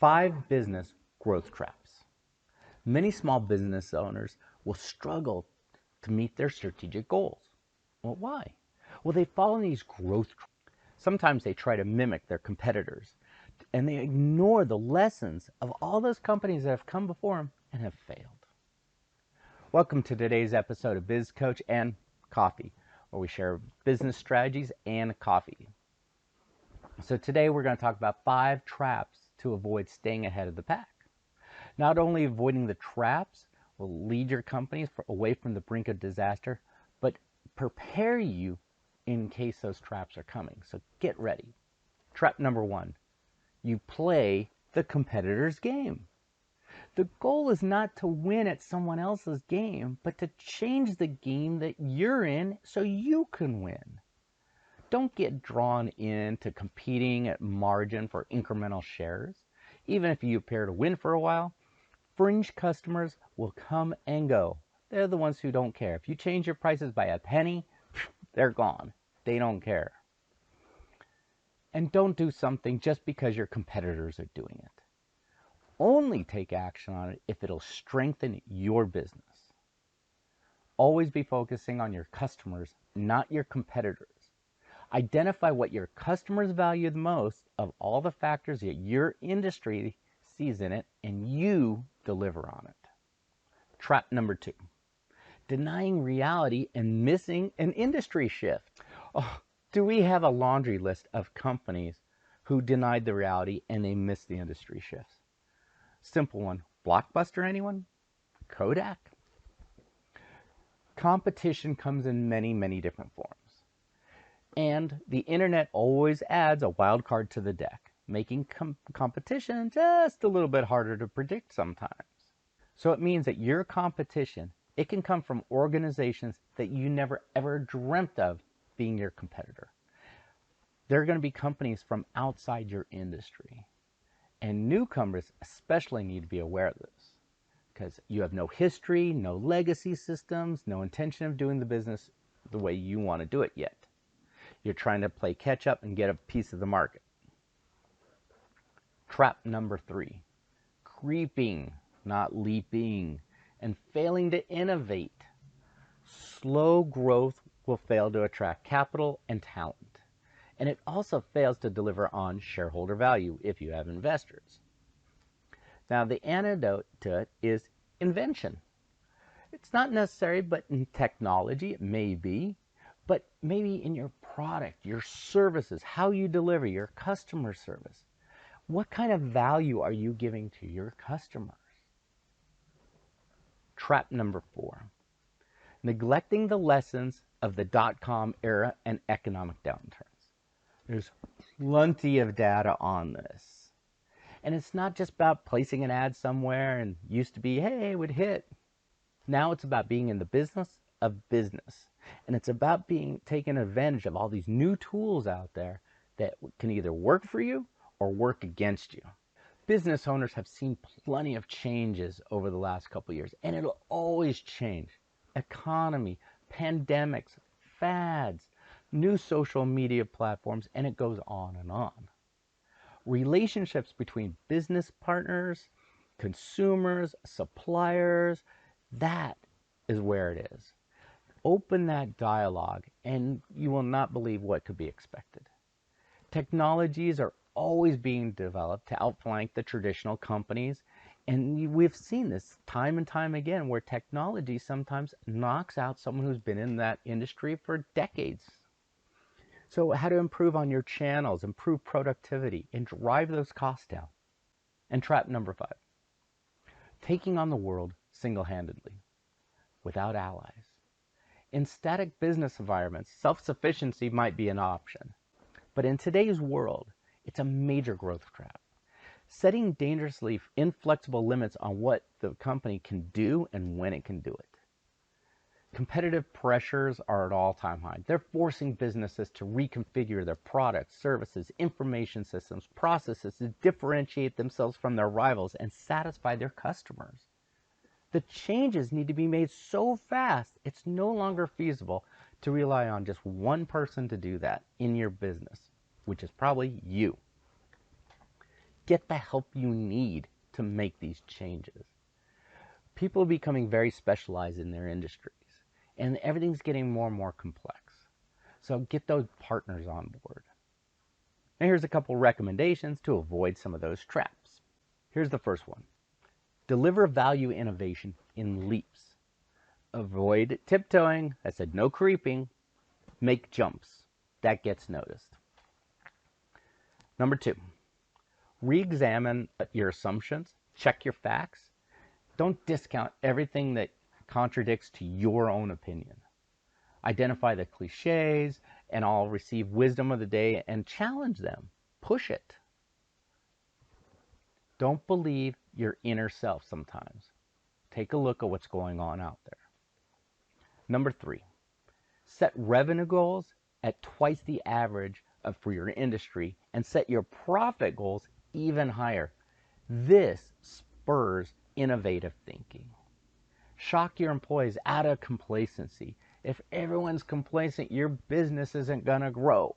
5 business growth traps. Many small business owners will struggle to meet their strategic goals. Well, why? Well, they fall in these growth traps. Sometimes they try to mimic their competitors, and they ignore the lessons of all those companies that have come before them and have failed. Welcome to today's episode of Biz Coach and Coffee, where we share business strategies and coffee. So today we're going to talk about 5 traps to avoid staying ahead of the pack. Not only avoiding the traps will lead your companies away from the brink of disaster, but prepare you in case those traps are coming. So get ready. Trap number 1, you play the competitor's game. The goal is not to win at someone else's game, but to change the game that you're in so you can win. Don't get drawn into competing at margin for incremental shares. Even if you appear to win for a while, fringe customers will come and go. They're the ones who don't care. If you change your prices by a penny, they're gone. They don't care. And don't do something just because your competitors are doing it. Only take action on it if it'll strengthen your business. Always be focusing on your customers, not your competitors. Identify what your customers value the most of all the factors that your industry sees in it, and you deliver on it. Trap number 2, denying reality and missing an industry shift. Oh, do we have a laundry list of companies who denied the reality and they missed the industry shifts? Simple one. Blockbuster, anyone? Kodak? Competition comes in many, many different forms. And the internet always adds a wild card to the deck, making competition just a little bit harder to predict sometimes. So it means that your competition, it can come from organizations that you never ever dreamt of being your competitor. They're going to be companies from outside your industry. And newcomers especially need to be aware of this, because you have no history, no legacy systems, no intention of doing the business the way you want to do it yet. You're trying to play catch up and get a piece of the market. Trap number 3, creeping, not leaping, and failing to innovate. Slow growth will fail to attract capital and talent. And it also fails to deliver on shareholder value if you have investors. Now, the antidote to it is invention. It's not necessary, but in technology it may be. But maybe in your product, your services, how you deliver your customer service. What kind of value are you giving to your customers? Trap number 4, neglecting the lessons of the dot-com era and economic downturns. There's plenty of data on this. And it's not just about placing an ad somewhere and used to be, hey, it would hit. Now it's about being in the business of business. And it's about taking advantage of all these new tools out there that can either work for you or work against you. Business owners have seen plenty of changes over the last couple of years, and it'll always change. Economy, pandemics, fads, new social media platforms, and it goes on and on. Relationships between business partners, consumers, suppliers, that is where it is. Open that dialogue and you will not believe what could be expected. Technologies are always being developed to outflank the traditional companies, and we've seen this time and time again where technology sometimes knocks out someone who's been in that industry for decades. So how to improve on your channels, improve productivity, and drive those costs down. And trap number 5, taking on the world single-handedly without allies. In static business environments, self-sufficiency might be an option. But in today's world, it's a major growth trap. Setting dangerously inflexible limits on what the company can do and when it can do it. Competitive pressures are at all-time high. They're forcing businesses to reconfigure their products, services, information systems, processes to differentiate themselves from their rivals and satisfy their customers. The changes need to be made so fast, it's no longer feasible to rely on just one person to do that in your business, which is probably you. Get the help you need to make these changes. People are becoming very specialized in their industries, and everything's getting more and more complex. So get those partners on board. And here's a couple recommendations to avoid some of those traps. Here's the first one. Deliver value innovation in leaps. Avoid tiptoeing. I said no creeping. Make jumps. That gets noticed. Number 2, re-examine your assumptions. Check your facts. Don't discount everything that contradicts to your own opinion. Identify the cliches and all receive wisdom of the day and challenge them. Push it. Don't believe your inner self sometimes. Take a look at what's going on out there. Number 3, set revenue goals at twice the average for your industry and set your profit goals even higher. This spurs innovative thinking. Shock your employees out of complacency. If everyone's complacent, your business isn't going to grow.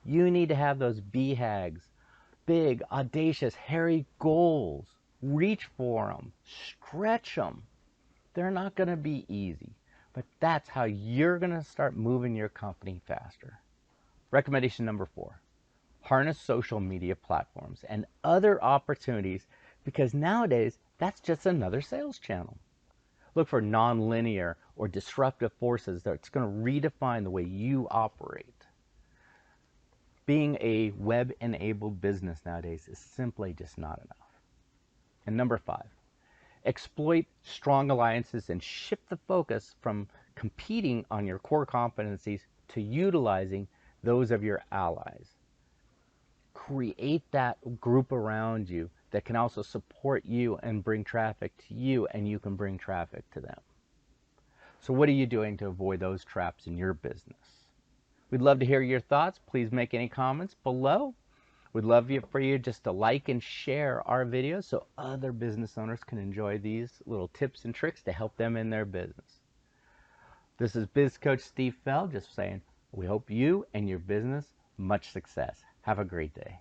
You need to have those BHAGs, big, audacious, hairy goals. Reach for them. Stretch them. They're not going to be easy, but that's how you're going to start moving your company faster. Recommendation number 4, harness social media platforms and other opportunities, because nowadays that's just another sales channel. Look for nonlinear or disruptive forces that's going to redefine the way you operate. Being a web-enabled business nowadays is simply just not enough. And number 5, exploit strong alliances and shift the focus from competing on your core competencies to utilizing those of your allies. Create that group around you that can also support you and bring traffic to you, and you can bring traffic to them. So what are you doing to avoid those traps in your business? We'd love to hear your thoughts. Please make any comments below. We'd love for you just to like and share our videos so other business owners can enjoy these little tips and tricks to help them in their business. This is Biz Coach Steve Fell just saying, we hope you and your business much success. Have a great day.